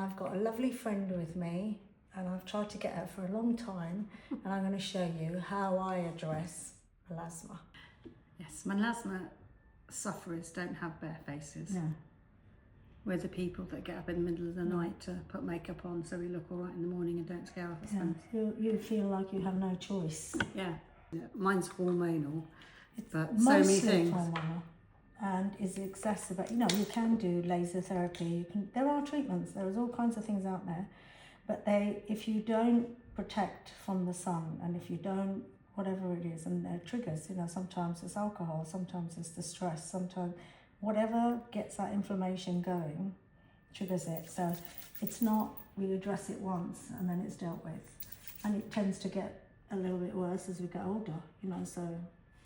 I've got a lovely friend with me, and I've tried to get her for a long time, and I'm going to show you how I address melasma. Yes, melasma sufferers don't have bare faces. No. We're the people that get up in the middle of the night to put makeup on so we look all right in the morning and don't scare our husbands. You feel like you have no choice. Yeah. Mine's hormonal, but so Mostly many things. hormonal, and is exacerbated. You know, you can do laser therapy. There are treatments. There's all kinds of things out there, but if you don't protect from the sun, and if you don't, whatever it is, and there are triggers. You know, sometimes it's alcohol, sometimes it's the stress, sometimes whatever gets that inflammation going triggers it. So it's not we address it once and then it's dealt with, and it tends to get a little bit worse as we get older. You know, so.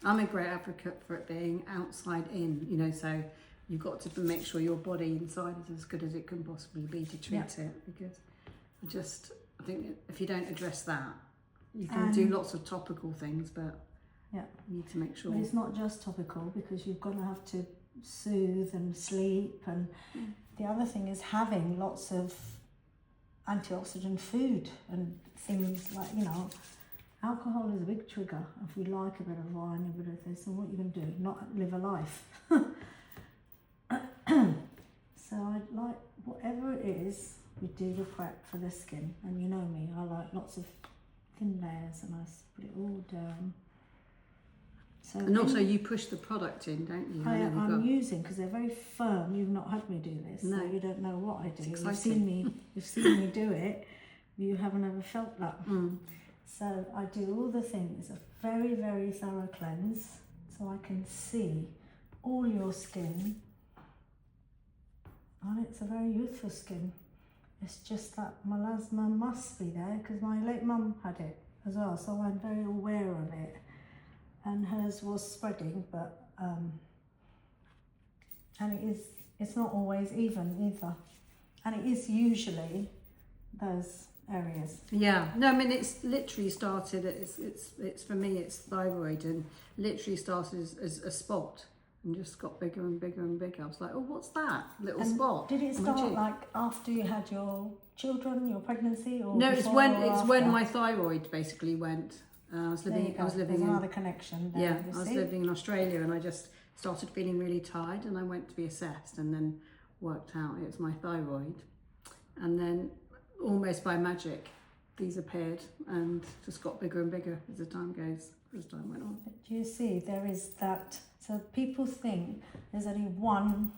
I'm a great advocate for it being outside in, you know, so you've got to make sure your body inside is as good as it can possibly be to treat it, because I think if you don't address that, you can do lots of topical things, but you need to make sure. But it's not just topical, because you've got to have to soothe and sleep, and the other thing is having lots of antioxidant food and things like, you know, alcohol is a big trigger. If we like a bit of wine, a bit of this, and what are you going to do? Not live a life. So I'd like, whatever it is, we do the prep for the skin. And you know me, I like lots of thin layers, and I put it all down. So and also you push the product in, don't you? I'm using, because they're very firm. You've not had me do this, so you don't know what I do. You've seen me do it. You haven't ever felt that. So I do all the things, a very, very thorough cleanse, so I can see all your skin. And it's a very youthful skin. It's just that melasma must be there, because my late mum had it as well, so I'm very aware of it. And hers was spreading, but and it's not always even either, and it is usually those areas. Yeah, no, I mean, it's literally started. It's for me, it's thyroid, and literally started as a spot and just got bigger and bigger and bigger. I was like, oh, what's that little spot? Did it start like after you had your children, your pregnancy, or no? It's when my thyroid basically went. I was living There's another connection there, yeah, I was living in Australia, and I just started feeling really tired, and I went to be assessed, and then worked out it was my thyroid, and then almost by magic these appeared and just got bigger and bigger as time went on. Do you see, there is that, so people think there's only one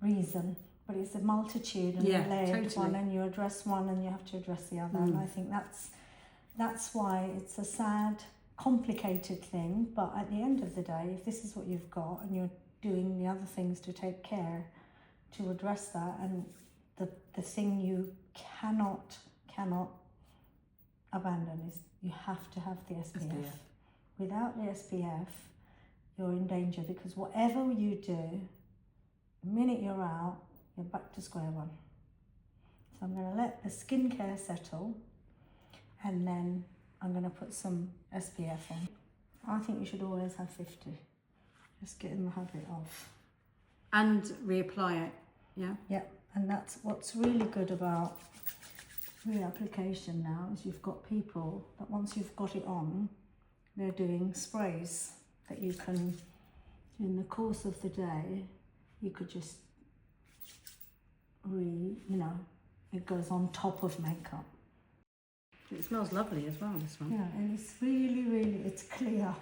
reason, but it's a multitude, and a layered one, and you address one and you have to address the other. And I think that's why it's a sad, complicated thing. But at the end of the day, if this is what you've got and you're doing the other things to take care to address that, and the thing you cannot abandon is you have to have the SPF. Without the SPF, you're in danger, because whatever you do, the minute you're out, you're back to square one. So I'm going to let the skincare settle, and then I'm going to put some SPF on. I think you should always have 50. Just get in the habit of. And reapply it, yeah? Yeah, and that's what's really good about reapplication now, is you've got people that once you've got it on, they're doing sprays that you can, in the course of the day, you could just it goes on top of makeup. It smells lovely as well, this one. Yeah, and it's really, it's clear.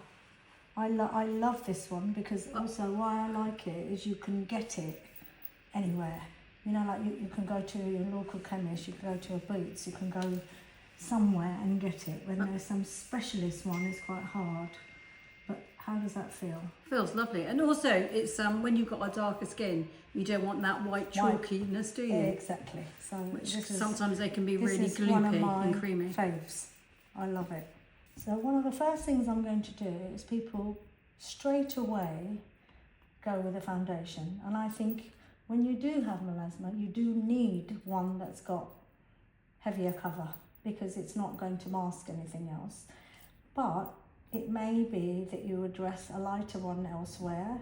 I love this one, because also why I like it is you can get it anywhere. You know, like you can go to your local chemist, you can go to a Boots, you can go somewhere and get it. When there's some specialist one, it's quite hard. But how does that feel? Feels lovely. And also, it's when you've got a darker skin, you don't want that white chalkiness, do you? Exactly. So sometimes they can be really gloopy and creamy. Faves. I love it. So one of the first things I'm going to do is people straight away go with a foundation. And I think when you do have melasma, you do need one that's got heavier cover, because it's not going to mask anything else. But it may be that you address a lighter one elsewhere,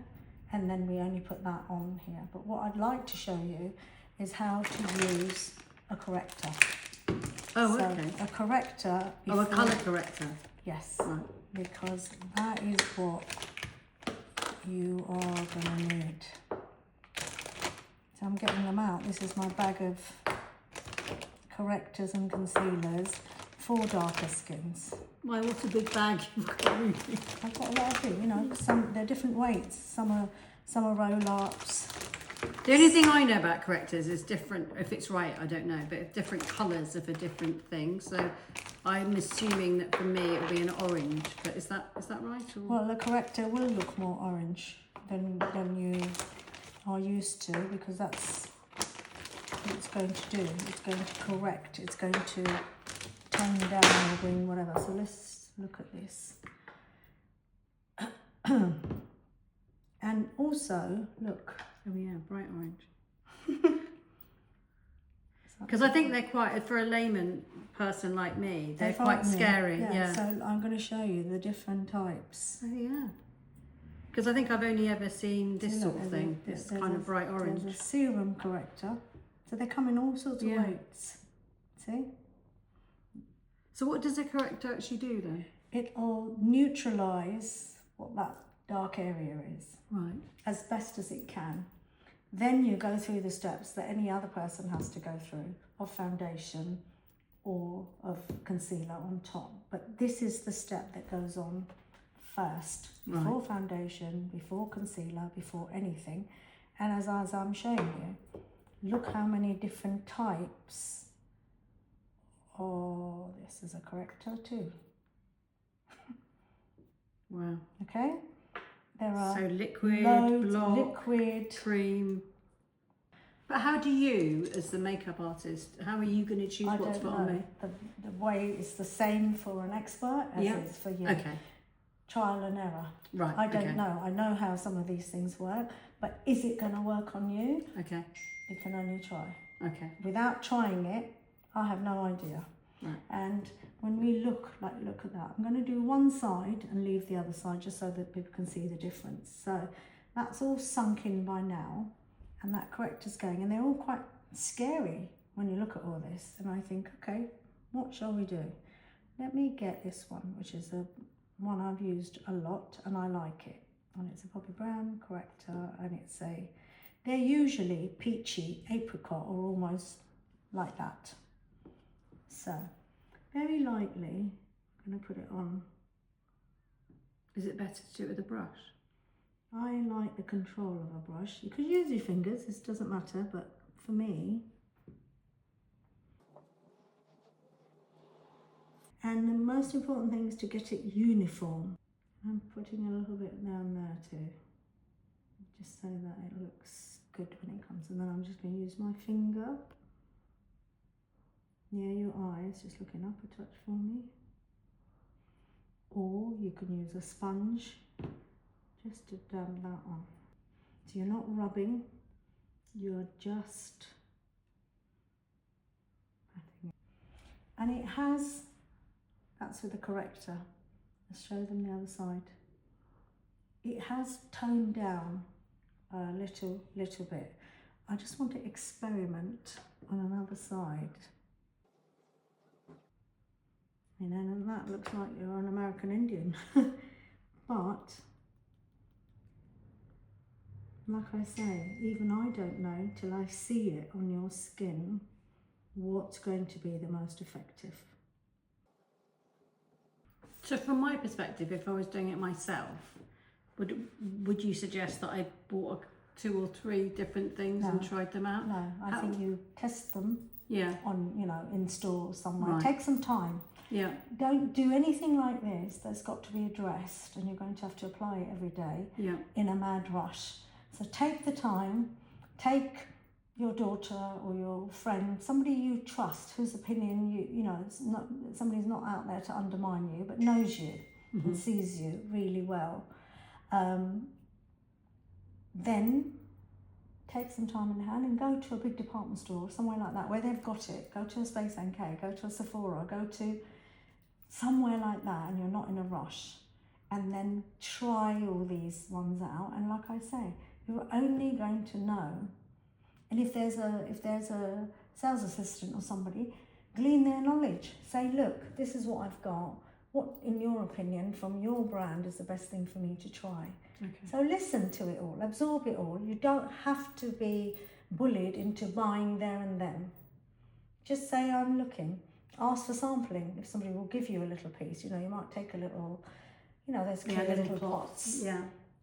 and then we only put that on here. But what I'd like to show you is how to use a corrector. Oh, So okay. a corrector. Oh, a before- colour corrector. Yes. Right. Because that is what you are going to need. So I'm getting them out. This is my bag of correctors and concealers for darker skins. Why, what a big bag you've got, really. I've got a lot of it, you know, they're different weights. Some are roll-ups. The only thing I know about correctors is different, if it's right, I don't know, but different colours are for different things. So I'm assuming that for me it will be an orange, but is that right? Or? Well, the corrector will look more orange than you are used to, because that's what it's going to do. It's going to correct. It's going to tone down or bring whatever. So let's look at this. And also, look. Oh yeah, bright orange. Because I think they're quite, for a layman person like me, they're quite scary. Yeah. So I'm going to show you the different types. Oh yeah. Because I think I've only ever seen this sort of thing. This kind of bright orange. There's a serum corrector. So they come in all sorts of weights. See? So what does a corrector actually do then? It'll neutralise what that dark area is. Right. As best as it can. Then you go through the steps that any other person has to go through of foundation or of concealer on top. But this is the step that goes on first, before foundation, before concealer, before anything. And as I'm showing you, look how many different types. Oh, this is a corrector too. Wow. Okay? There are so liquid, loads, block, liquid, cream. But how do you, as the makeup artist, how are you going to choose what's put on me? The way is the same for an expert as it is for you. Okay. Trial and error. Right. I don't know. I know how some of these things work, but is it going to work on you? Okay. You can only try. Okay. Without trying it, I have no idea. Right. And when we look at that, I'm going to do one side and leave the other side just so that people can see the difference. So that's all sunk in by now, and that corrector's going, and they're all quite scary when you look at all this. And I think, okay, what shall we do? Let me get this one, which is the one I've used a lot and I like it. And it's a poppy brown corrector, and they're usually peachy, apricot, or almost like that. So, very lightly, I'm going to put it on. Is it better to do it with a brush? I like the control of a brush. You could use your fingers, this doesn't matter, but for me. And the most important thing is to get it uniform. I'm putting a little bit down there too, just so that it looks good when it comes. And then I'm just going to use my finger near your eyes, just looking up a touch for me. Or you can use a sponge just to dab that on. So you're not rubbing, you're just patting it. And it has, that's with the corrector. Let's show them the other side. It has toned down a little bit. I just want to experiment on another side. You know, and that looks like you're an American Indian. But, like I say, even I don't know till I see it on your skin what's going to be the most effective. So from my perspective, if I was doing it myself, would you suggest that I bought 2 or 3 different things and tried them out? No, I think you test them on, in stores somewhere. Right. Take some time. Yeah. Don't do anything like this that's got to be addressed and you're going to have to apply it every day in a mad rush. So take the time, take your daughter or your friend, somebody you trust, whose opinion it's not, somebody's not out there to undermine you, but knows you and sees you really well. Then take some time in hand and go to a big department store, somewhere like that, where they've got it. Go to a Space NK, go to a Sephora, go to somewhere like that, and you're not in a rush. And then try all these ones out. And like I say, you're only going to know. And if there's a sales assistant or somebody, glean their knowledge. Say, look, this is what I've got. What, in your opinion, from your brand is the best thing for me to try? Okay. So listen to it all, absorb it all. You don't have to be bullied into buying there and then. Just say, I'm looking. Ask for sampling. If somebody will give you a little piece, you might take a little, there's clear little pots. Yeah.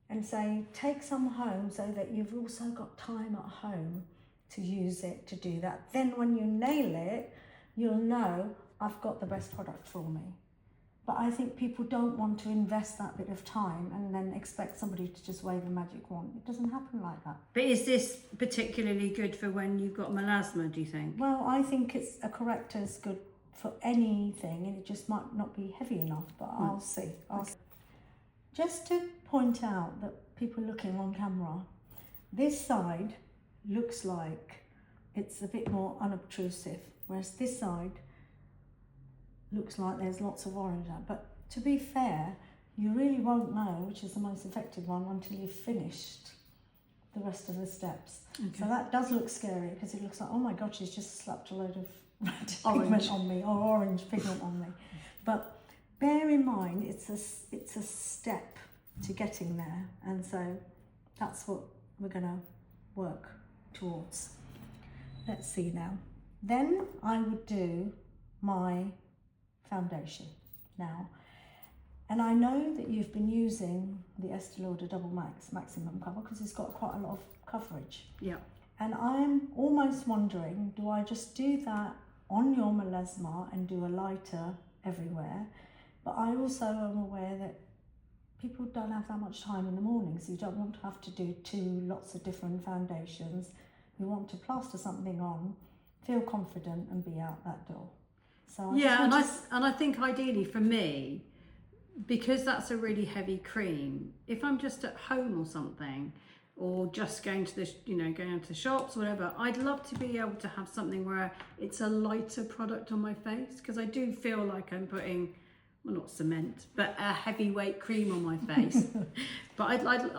And say, take some home so that you've also got time at home to use it, to do that. Then when you nail it, you'll know I've got the best product for me. But I think people don't want to invest that bit of time and then expect somebody to just wave a magic wand. It doesn't happen like that. But is this particularly good for when you've got melasma, do you think? Well, I think it's a corrector's good for anything, and it just might not be heavy enough, but I'll see. Just to point out that people looking on camera, this side looks like it's a bit more unobtrusive, whereas this side looks like there's lots of orange out. But to be fair, you really won't know which is the most effective one until you've finished the rest of the steps. Okay. So that does look scary because it looks like, oh my God, she's just slapped a load of red pigment on me, or orange pigment on me. But bear in mind, it's a step to getting there, and so that's what we're going to work towards. Let's see now. Then I would do my foundation now, and I know that you've been using the Estee Lauder Double Maximum Cover because it's got quite a lot of coverage. Yeah. And I'm almost wondering, do I just do that on your melasma and do a lighter everywhere? But I also am aware that people don't have that much time in the morning, so you don't want to have to do lots of different foundations. You want to plaster something on, feel confident, and be out that door. So I think ideally for me, because that's a really heavy cream, if I'm just at home or something, or just going to going to the shops or whatever, I'd love to be able to have something where it's a lighter product on my face, because I do feel like I'm putting, well, not cement, but a heavyweight cream on my face. But I don't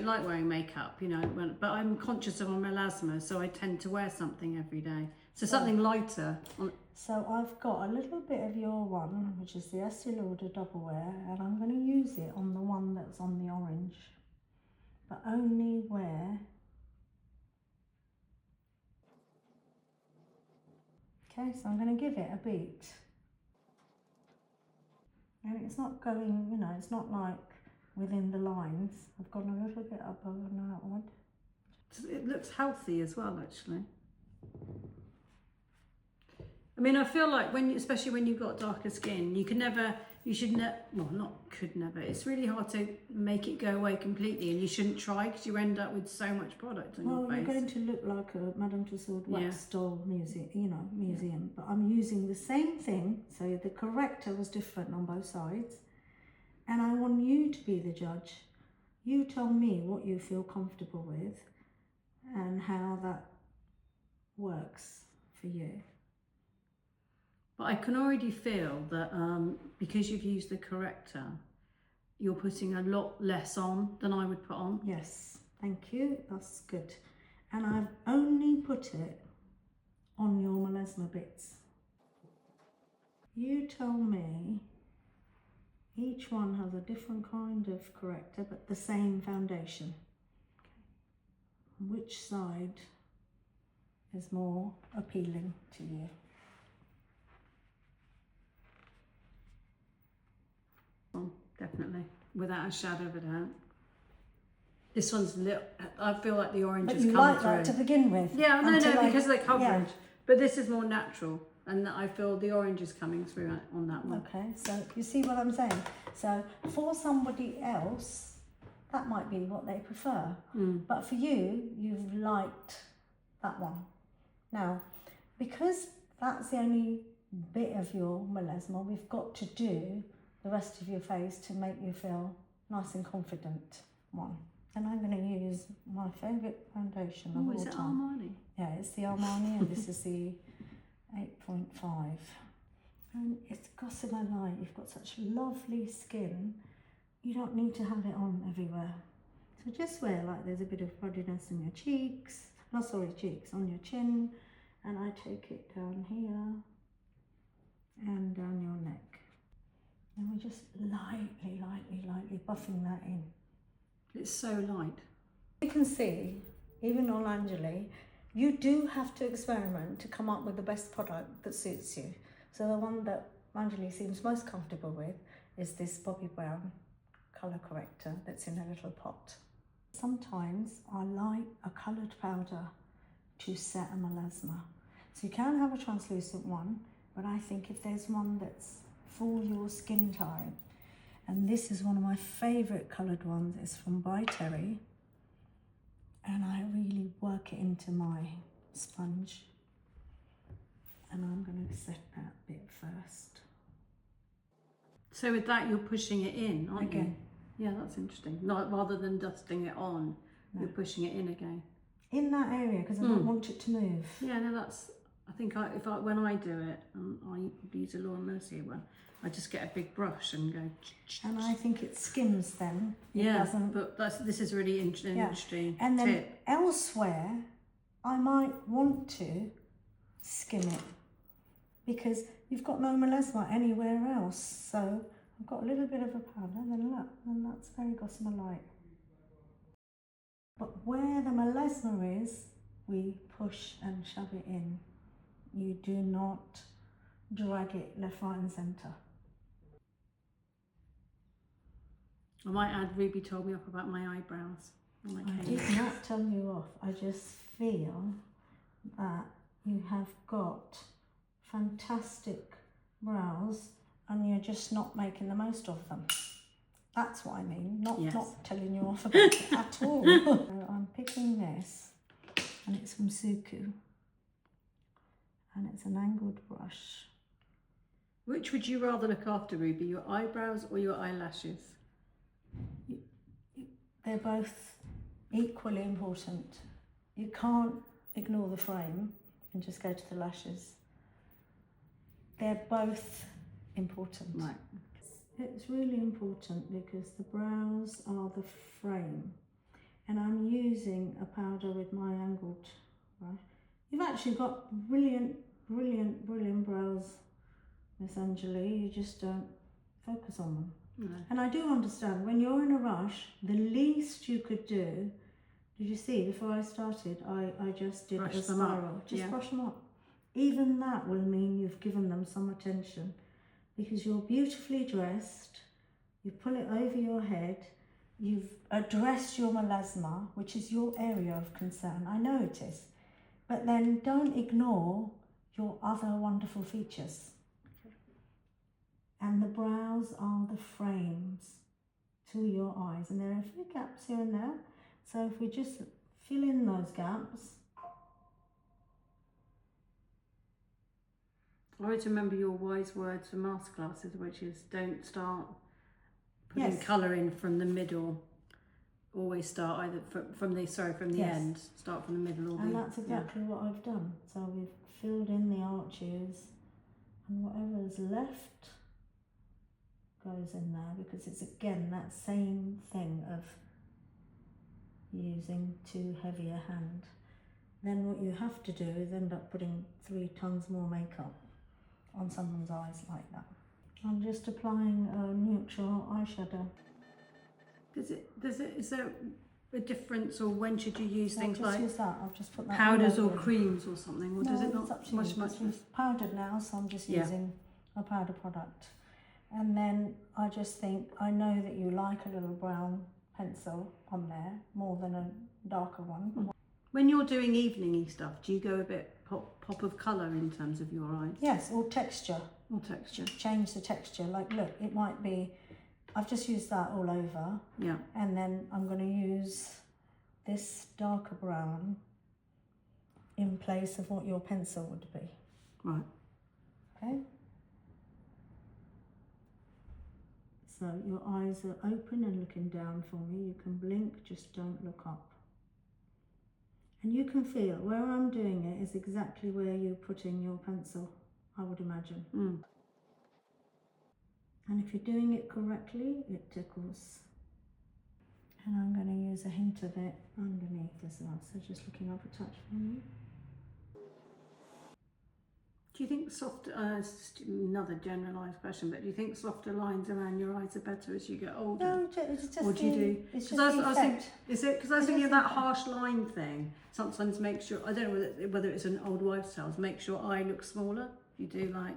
like wearing makeup, but I'm conscious of my melasma, so I tend to wear something every day. So something lighter. So I've got a little bit of your one, which is the Estee Lauder Double Wear, and I'm going to use it on the one that's on the orange, but only where. Okay, so I'm going to give it a beat. And it's not going, it's not like within the lines. I've gone a little bit above and outward. It looks healthy as well, actually. I mean, I feel like especially when you've got darker skin, it's really hard to make it go away completely, and you shouldn't try because you end up with so much product on your face. Well, you're going to look like a Madame Tussauds wax doll museum, but I'm using the same thing, so the corrector was different on both sides, and I want you to be the judge. You tell me what you feel comfortable with and how that works for you. But I can already feel that because you've used the corrector, you're putting a lot less on than I would put on. Yes, thank you, that's good. And I've only put it on your melasma bits. You tell me, each one has a different kind of corrector, but the same foundation. Which side is more appealing to you? Definitely, without a shadow of a doubt. This one's I feel like the orange is coming through. But you like that to begin with? Yeah, no, because of the coverage. Yeah. But this is more natural, and I feel the orange is coming through on that one. Okay, so you see what I'm saying? So for somebody else, that might be what they prefer. But for you, you've liked that one. Now, because that's the only bit of your melasma, we've got to do the rest of your face to make you feel nice and confident one. And I'm going to use my favourite foundation of all time. Is it Armani? Yeah, it's the Armani, and this is the 8.5. And it's gossamer light. You've got such lovely skin. You don't need to have it on everywhere. So just wear like there's a bit of ruddiness in your cheeks. On your chin, and I take it down here and down your neck. And we're just lightly buffing that in. It's so light. You can see, even on Angeli, you do have to experiment to come up with the best product that suits you. So the one that Angeli seems most comfortable with is this Bobbi Brown colour corrector that's in a little pot. Sometimes I like a coloured powder to set a melasma. So you can have a translucent one, but I think if there's one that's for your skin type, and this is one of my favourite coloured ones, it's from By Terry, and I really work it into my sponge, and I'm going to set that bit first. So with that, you're pushing it in, aren't you? Again. Yeah, that's interesting. Not rather than dusting it on, you're pushing it in again. In that area, because I don't want it to move. Yeah, no, that's. I think when I do it, I use a Laura Mercier one. I just get a big brush and go. And I think it skims then. It Yeah, doesn't. but this is really interesting. And then tip. elsewhere, I might want to skim it because you've got no melasma anywhere else. So I've got a little bit of a powder, then look, and that's very gossamer light. But where the melasma is, we push and shove it in. You do not drag it left, right and centre. I might add, Ruby told me off about my eyebrows. I did not tell you off. I just feel that you have got fantastic brows and you're just not making the most of them. That's what I mean, not telling you off about it at all. So I'm picking this, and it's from Suku, and it's an angled brush. Which would you rather look after, Ruby, your eyebrows or your eyelashes? They're both equally important. You can't ignore the frame and just go to the lashes. They're both important. Right. It's really important because the brows are the frame, and I'm using a powder with my angled brush. You've actually got brilliant brows, Miss Angeli. You just don't focus on them. No. And I do understand when you're in a rush, the least you could do. Did you see before I started? I just did a spiral. Just brush them up. Even that will mean you've given them some attention. Because you're beautifully dressed, you pull it over your head, you've addressed your melasma, which is your area of concern. I know it is. But then don't ignore your other wonderful features. Okay. And the brows are the frames to your eyes. And there are a few gaps here and there. So if we just fill in those gaps. I always remember your wise words for masterclasses, which is don't start putting colour in from the middle. Always start either from the end. Start from the middle. And that's exactly what I've done. So we've filled in the arches, and whatever's left goes in there, because it's again that same thing of using too heavy a hand. Then what you have to do is end up putting 3 tons more makeup on someone's eyes like that. I'm just applying a neutral eyeshadow. Is there a difference, or when should you use things like use that. I've just put that powders or creams or something, or does it not? It's up to you. It's powdered now, so I'm just using a powder product. And then I just think, I know that you like a little brown pencil on there more than a darker one. When you're doing evening-y stuff, do you go a bit pop of colour in terms of your eyes? Yes, or texture. Or texture. Change the texture. Like, look, it might be, I've just used that all over. Yeah. And then I'm going to use this darker brown in place of what your pencil would be. Right. Okay? So your eyes are open and looking down for me. You can blink, just don't look up. And you can feel where I'm doing it is exactly where you're putting your pencil, I would imagine. And if you're doing it correctly, it tickles. And I'm going to use a hint of it underneath as well. So just looking up a touch for me. Do you think soft, it's just another generalised question, but do you think softer lines around your eyes are better as you get older? No, it's just Or do you do? It's Because just I was thinking, effect. is it? Because I was It thinking is of that effect. harsh line thing. Sometimes makes your, I don't know whether it's an old wives' tale, makes your eye look smaller. You do like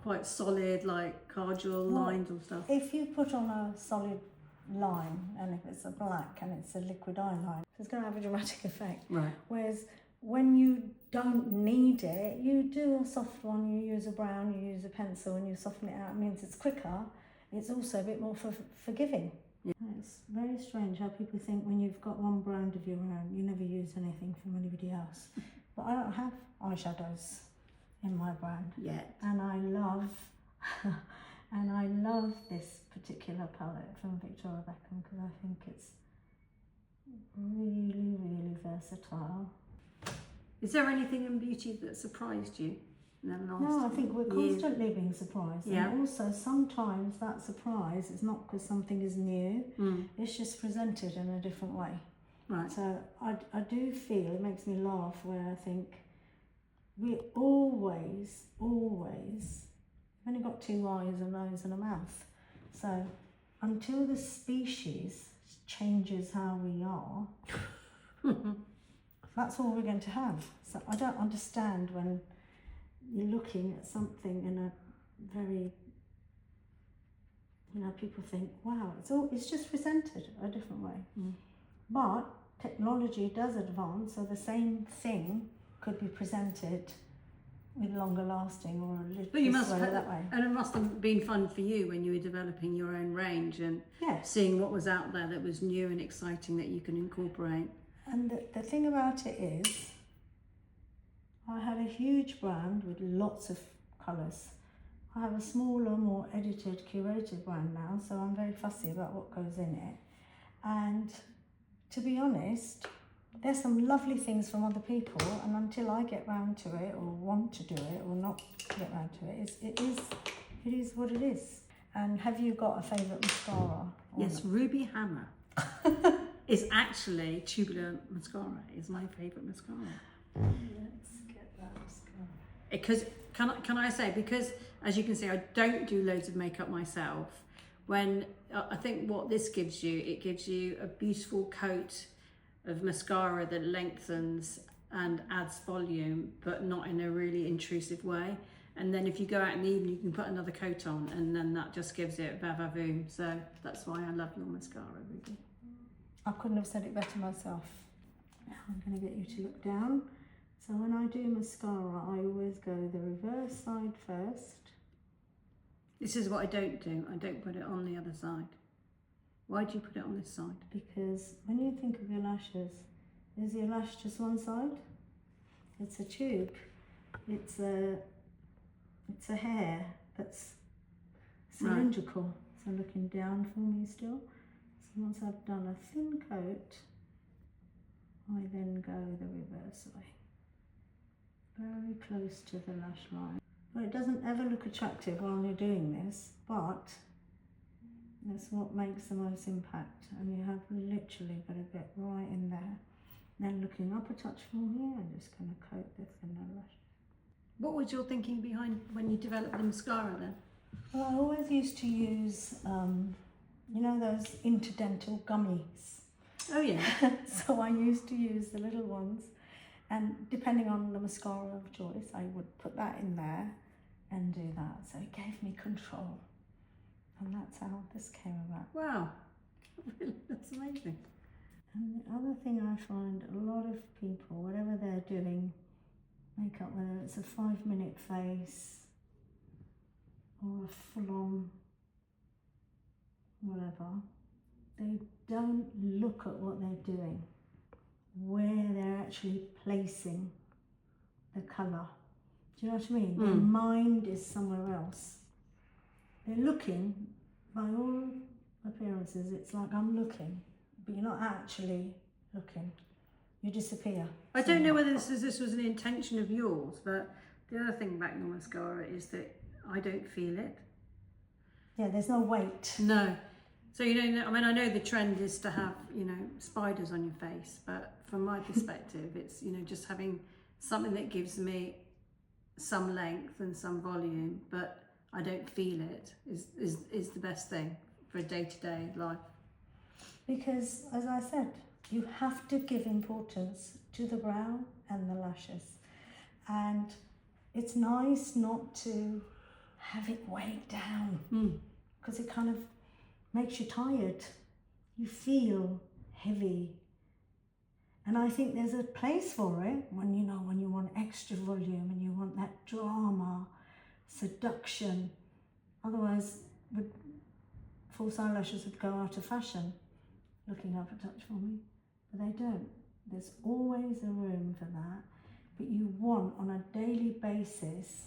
quite solid, like cardinal Well, lines and stuff. If you put on a solid line, and if it's a black and it's a liquid eyeline, it's going to have a dramatic effect. Right. Whereas when you don't need it, you do a soft one, you use a brown, you use a pencil and you soften it out. It means it's quicker. It's also a bit more forgiving. Yeah. It's very strange how people think when you've got one brand of your own, you never use anything from anybody else. But I don't have eyeshadows in my brand. Yeah. And I love this particular palette from Victoria Beckham because I think it's really, really versatile. Is there anything in beauty that surprised you in the last No, I think we're year? constantly being surprised. Yeah. And also sometimes that surprise is not because something is new, it's just presented in a different way. Right. So I do feel, it makes me laugh where I think we always, we've only got two eyes, a nose and a mouth. So until the species changes how we are, that's all we're going to have. So I don't understand when you're looking at something in a very, people think, wow, it's just presented a different way. But technology does advance, so the same thing could be presented with longer lasting or a little But you must that way. And it must have been fun for you when you were developing your own range and Yes. seeing what was out there that was new and exciting that you can incorporate. And the thing about it is, I had a huge brand with lots of colours. I have a smaller, more edited, curated brand now, so I'm very fussy about what goes in it. And to be honest, there's some lovely things from other people, and until I get round to it, or want to do it, or not get round to it, it is what it is. And have you got a favourite mascara? Yes, Ruby Hammer is actually tubular mascara. Is my favourite mascara. Let's get that mascara. Because can I say, because as you can see, I don't do loads of makeup myself. When I think what this gives you, it gives you a beautiful coat of mascara that lengthens and adds volume, but not in a really intrusive way. And then if you go out in the evening, you can put another coat on, and then that just gives it va-va-voom. So that's why I love your mascara, Ruby. I couldn't have said it better myself. I'm going to get you to look down. So when I do mascara, I always go the reverse side first. This is what I don't do. I don't put it on the other side. Why do you put it on this side? Because when you think of your lashes, is your lash just one side? It's a tube. It's a hair that's cylindrical. So looking down for me still. So once I've done a thin coat, I then go the reverse way. Very close to the lash line. Well, it doesn't ever look attractive while you're doing this, but that's what makes the most impact. And you have literally got to get right in there. Then looking up a touch from here, I'm just going to coat the thinner lash. What was your thinking behind when you developed the mascara then? Well, I always used to use, those interdental gummies. Oh yeah. So I used to use the little ones, and depending on the mascara of choice, I would put that in there and do that. So it gave me control, and that's how this came about. Wow, that's amazing. And the other thing I find, a lot of people, whatever they're doing, makeup, whether it's a 5-minute face or a full-on whatever, they don't look at what they're doing, where they're actually placing the colour. Do you know what I mean? Their mind is somewhere else. They're looking, by all appearances, it's like I'm looking, but you're not actually looking. You disappear. I don't know whether this was an intention of yours, but the other thing about your mascara is that I don't feel it. Yeah, there's no weight. No. So I know the trend is to have, spiders on your face, but from my perspective, it's, just having something that gives me some length and some volume, but I don't feel it is the best thing for a day-to-day life. Because, as I said, you have to give importance to the brow and the lashes. And it's nice not to have it weighed down, because it kind of makes you tired. You feel heavy. And I think there's a place for it when you want extra volume and you want that drama, seduction. Otherwise, false eyelashes would go out of fashion. Looking up a touch for me, but they don't. There's always a room for that, but you want on a daily basis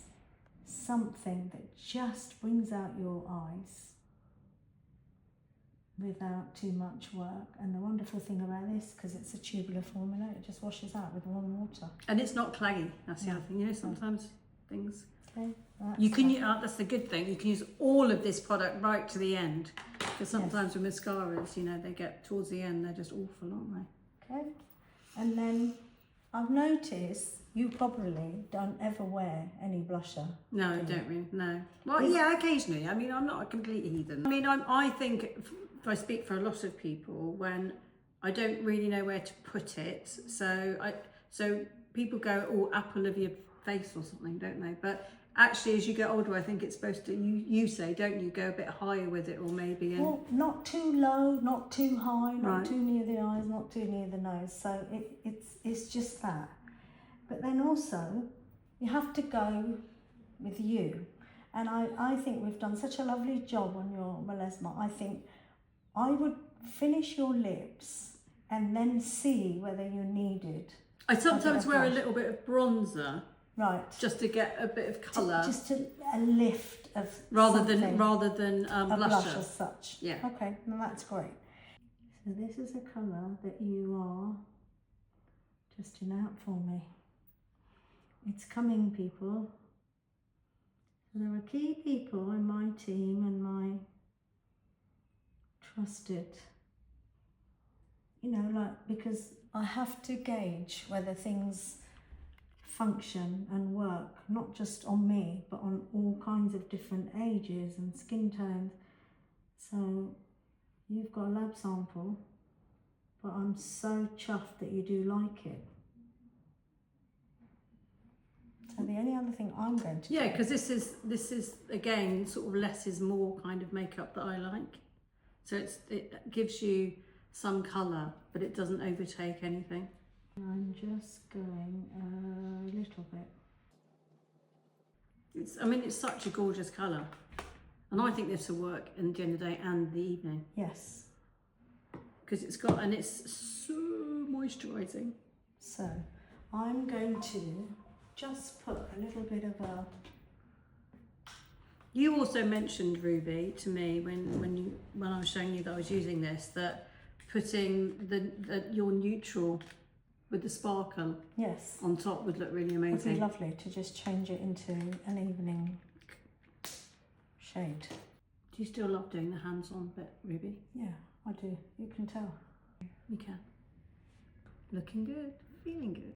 something that just brings out your eyes without too much work. And the wonderful thing about this, because it's a tubular formula, it just washes out with warm water. And it's not claggy. That's the other thing. Sometimes things. Okay, You can use, that's the good thing. You can use all of this product right to the end, because sometimes with mascaras, they get towards the end, they're just awful, aren't they? Okay, and then I've noticed you probably don't ever wear any blusher. No, I don't really. No. Well, yeah, occasionally. I mean, I'm not a complete heathen. I mean, I think if I speak for a lot of people, when I don't really know where to put it, so people go, oh, apple of your face or something, don't they? But actually, as you get older, I think it's supposed to, you say, don't you, go a bit higher with it, or maybe... Well, not too low, not too high, not Right. too near the eyes, not too near the nose. So it's just that. But then also, you have to go with you. And I think we've done such a lovely job on your melasma. I think I would finish your lips and then see whether you needed... I sometimes wear a blush. little bit of bronzer, Right. just to get a bit of colour, Just a lift of rather something. than A blush blusher. as such. Yeah. Okay, well that's great. So this is a colour that you are testing out for me. It's coming, people. There are key people in my team and my trusted, because I have to gauge whether things function and work, not just on me, but on all kinds of different ages and skin tones. So you've got a lab sample, but I'm so chuffed that you do like it. So the only other thing I'm going to Yeah, do, because this is again sort of less is more kind of makeup that I like. So it gives you some colour, but it doesn't overtake anything. I'm just going a little bit. It's such a gorgeous colour, and I think this will work in the end of the day and the evening, Yes. because it's so moisturising. So I'm going to just put a little bit of a... You also mentioned, Ruby, to me when I was showing you that I was using this, that putting your neutral with the sparkle Yes. on top would look really It would be amazing. lovely to just change it into an evening shade. Do you still love doing the hands-on bit, Ruby? Yeah, I do. You can tell. You can. Looking good, feeling good.